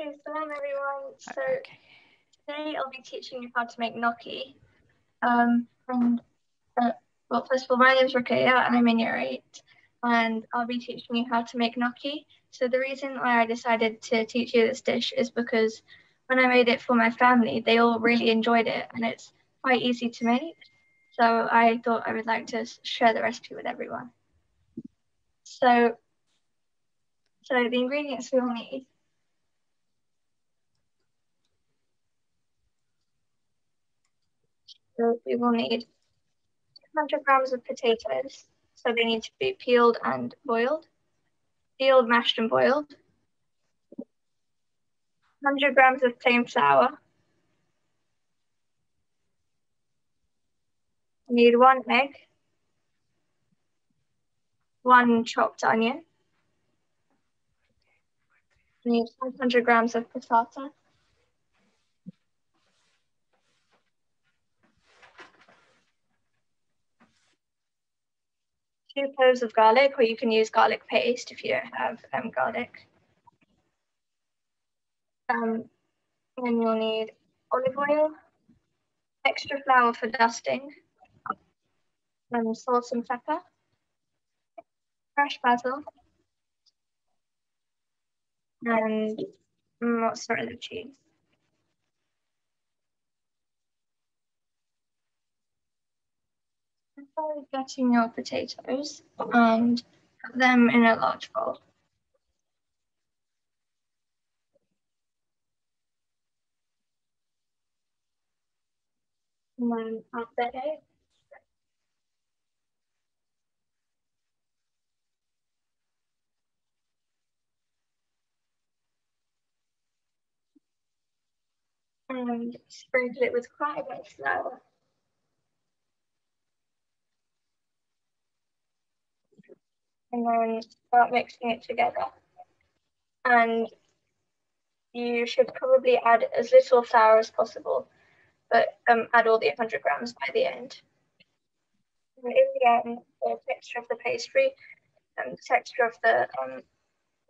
Okay, salam everyone. So today I'll be teaching you how to make gnocchi. Well, first of all, my name is Ruqayya and I'm in year 8, and I'll be teaching you how to make gnocchi. So the reason why I decided to teach you this dish is because when I made it for my family, they all really enjoyed it and it's quite easy to make. So I thought I would like to share the recipe with everyone. So the ingredients we'll need. So we will need 200 grams of potatoes. So they need to be peeled and boiled. Peeled, mashed and boiled. 100 grams of plain flour. You need 1 egg. 1 chopped onion. You need 500 grams of passata. 2 cloves of garlic, or you can use garlic paste if you don't have garlic. Then you'll need olive oil, extra flour for dusting, salt and pepper, fresh basil, and mozzarella cheese. Before getting your potatoes and put them in a large bowl. And then add the egg. And sprinkle it with quite a bit of flour. And then start mixing it together. And you should probably add as little flour as possible, but add all the 100 grams by the end. And in the end, the texture of the pastry and the texture of the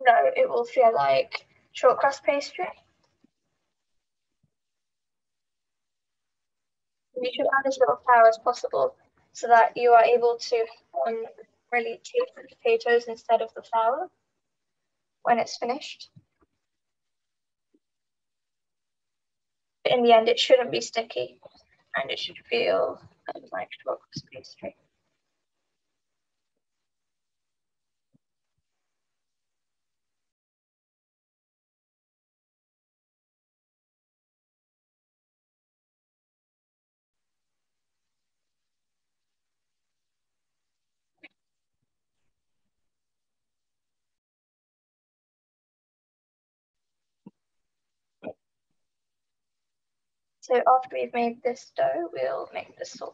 dough, it will feel like short crust pastry. You should add as little flour as possible so that you are able to really taste the potatoes instead of the flour when it's finished. But in the end, it shouldn't be sticky and it should feel like short crust pastry. So after we've made this dough, we'll make the sauce.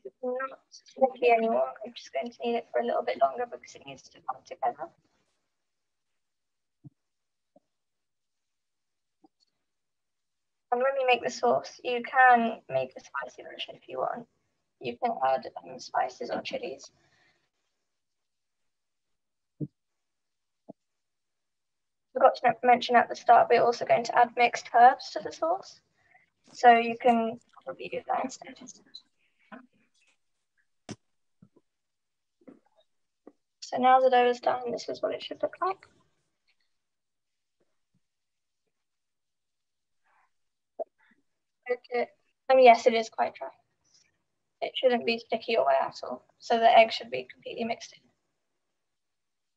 It's not sticky anymore. I'm just going to need it for a little bit longer because it needs to come together. And when you make the sauce, you can make a spicy version if you want. You can add spices or chilies. Forgot to mention at the start, we're also going to add mixed herbs to the sauce. So you can probably do that instead. So now the dough is done, this is what it should look like. Okay. Yes, it is quite dry. It shouldn't be sticky or wet at all. So the egg should be completely mixed in.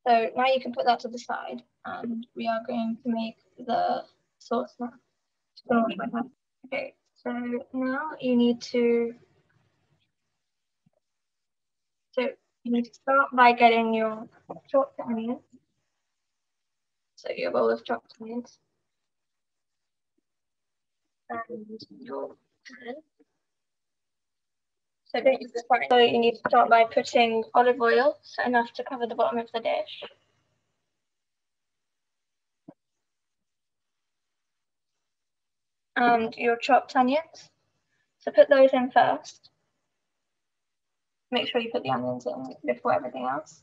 So now you can put that to the side and we are going to make the sauce now. Okay, so now you need to start by getting your chopped onions. So your bowl of chopped onions. And your pan. So don't use this part. So you need to start by putting olive oil, so enough to cover the bottom of the dish. And your chopped onions. So put those in first. Make sure you put the onions in before everything else.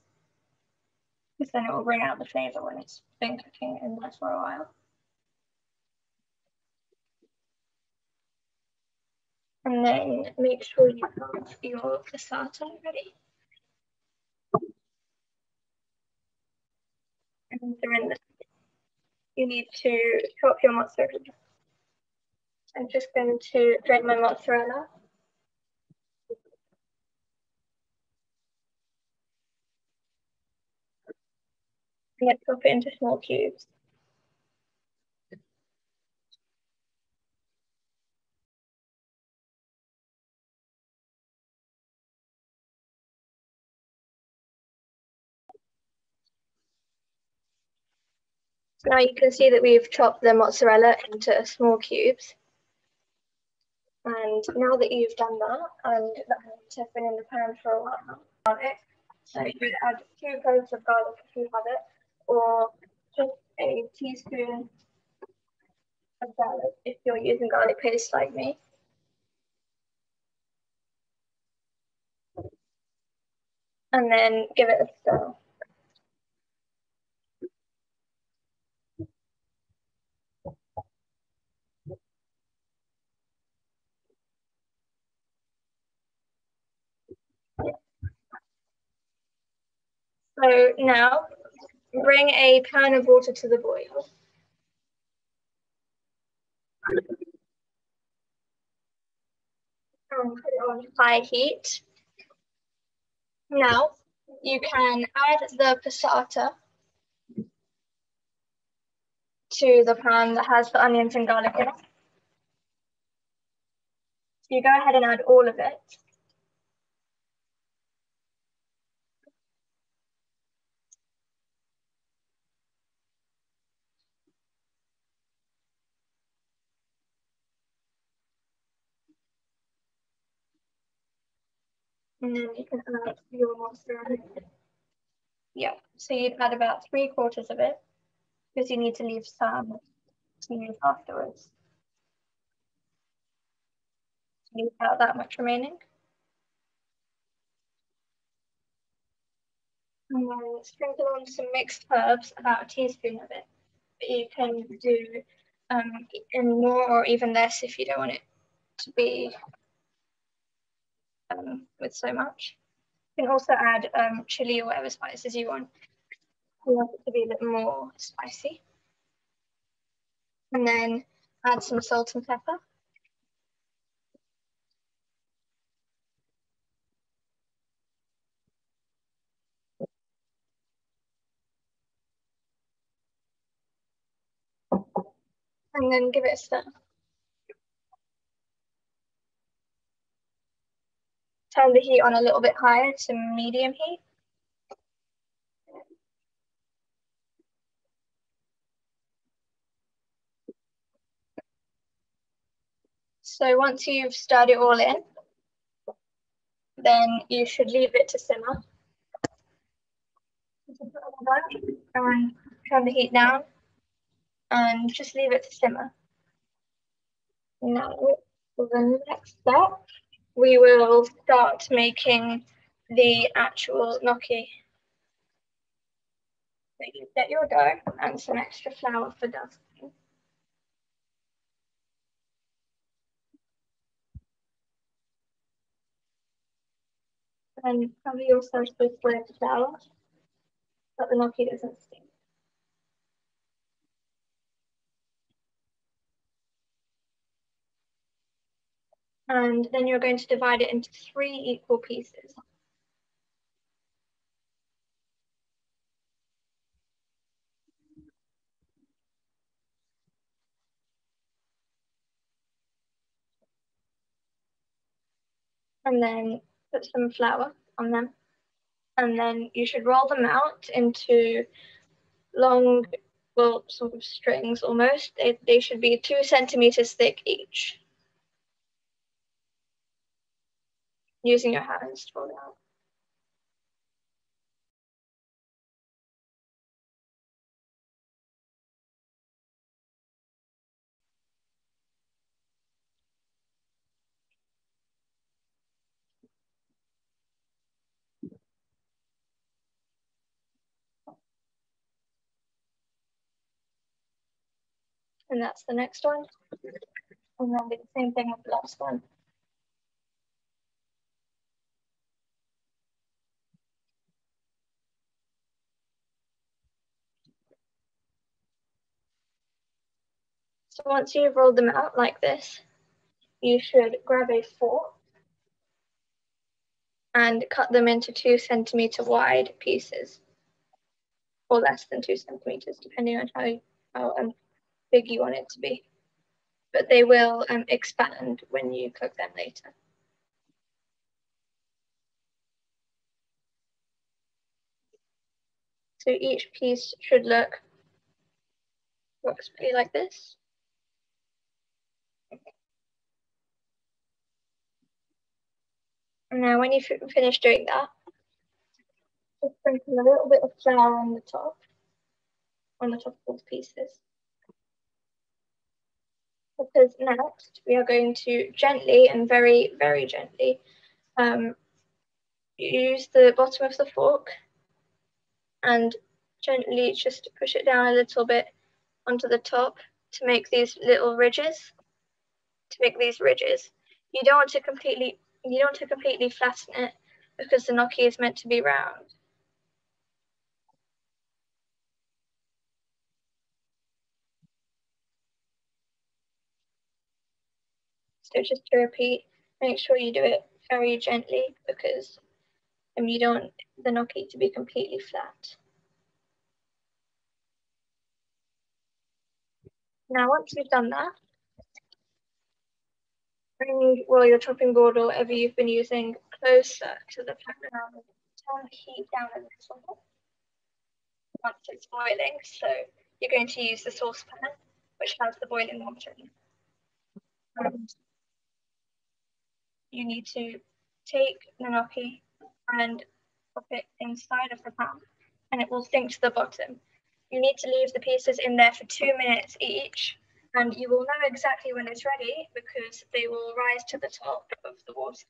because then it will bring out the flavour when it's been cooking in there for a while. And then make sure you have your passata ready. And then you need to chop your mozzarella. I'm just going to drain my mozzarella. And then chop it into small cubes. So now you can see that we've chopped the mozzarella into small cubes. And now that you've done that, and that has been in the pan for a while, so you would add 2 cloves of garlic if you have it, or just a teaspoon of garlic if you're using garlic paste like me. And then give it a stir. So now bring a pan of water to the boil. And put it on high heat. Now you can add the passata to the pan that has the onions and garlic in it. So you go ahead and add all of it. And then you can add your mozzarella. Yeah, so you'd add about 3/4 of it because you need to leave some to use afterwards. Leave about that much remaining. And then sprinkle on some mixed herbs, about a teaspoon of it. But you can do in more or even less if you don't want it to be with so much. You can also add chili or whatever spices you want. You want it to be a bit more spicy. And then add some salt and pepper. And then give it a stir. Turn the heat on a little bit higher to medium heat. So once you've stirred it all in, then you should leave it to simmer. And turn the heat down and just leave it to simmer. Now, for the next step, we will start making the actual gnocchi. So you get your dough and some extra flour for dusting. And cover yourself with bread flour so the gnocchi doesn't stick. And then you're going to divide it into 3 equal pieces. And then put some flour on them. And then you should roll them out into long, well, sort of strings almost. They should be 2 centimeters thick each. Using your hands to roll it out. And that's the next one. And then do the same thing with the last one. So once you've rolled them out like this, you should grab a fork and cut them into 2 centimeter wide pieces, or less than 2 centimeters, depending on how big you want it to be. But they will expand when you cook them later. So each piece should look approximately like this. And now when you finish doing that, just sprinkle a little bit of flour on the top of all the pieces. Because next we are going to gently and very, very gently use the bottom of the fork and gently just push it down a little bit onto the top to make these little ridges. You don't want to completely flatten it because the gnocchi is meant to be round. So just to repeat, make sure you do it very gently because you don't want the gnocchi to be completely flat. Now, once you've done that, bring your chopping board or whatever you've been using closer to the pan and turn the heat down a little bit once it's boiling. So you're going to use the saucepan, which has the boiling water in it. And you need to take the gnocchi and pop it inside of the pan, and it will sink to the bottom. You need to leave the pieces in there for 2 minutes each, and you will know exactly when it's ready because they will rise to the top of the water.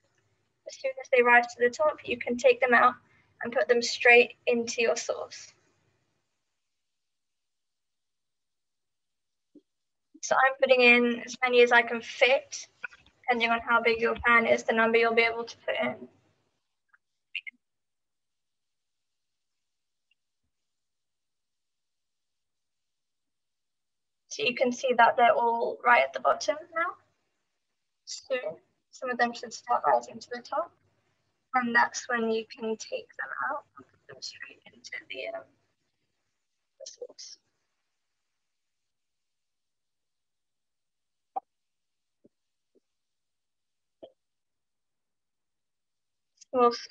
As soon as they rise to the top, you can take them out and put them straight into your sauce. So I'm putting in as many as I can fit, depending on how big your pan is, the number you'll be able to put in. So you can see that they're all right at the bottom now. Soon, some of them should start rising to the top, and that's when you can take them out and put them straight into the sauce.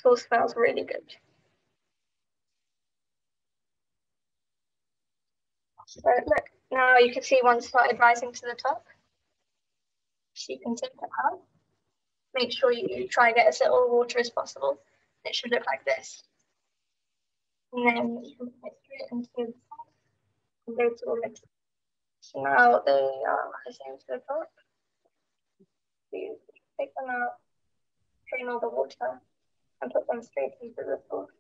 Sauce smells really good. So look, now you can see one started rising to the top. So you can take that out. Make sure you try and get as little water as possible. It should look like this. And then you can put it straight into the sauce and go to the mix. So now they are rising to the top. You take them out, drain all the water, and put them straight into the sauce.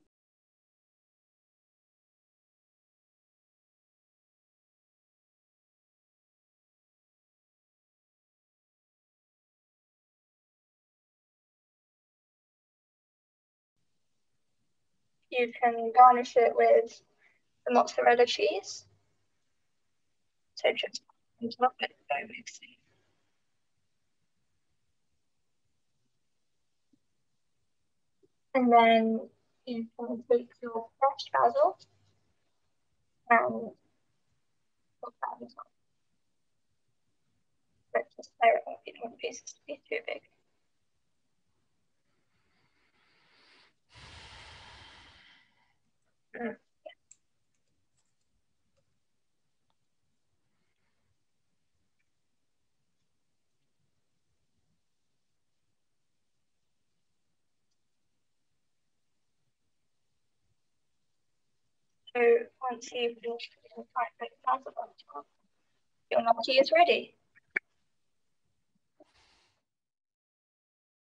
You can garnish it with the mozzarella cheese. So just on top it, go mixing. And then you can take your fresh basil and put that on top. But just layer it up, you don't want the pieces to be too big. So once you've finished putting the basil on top, your gnocchi is ready.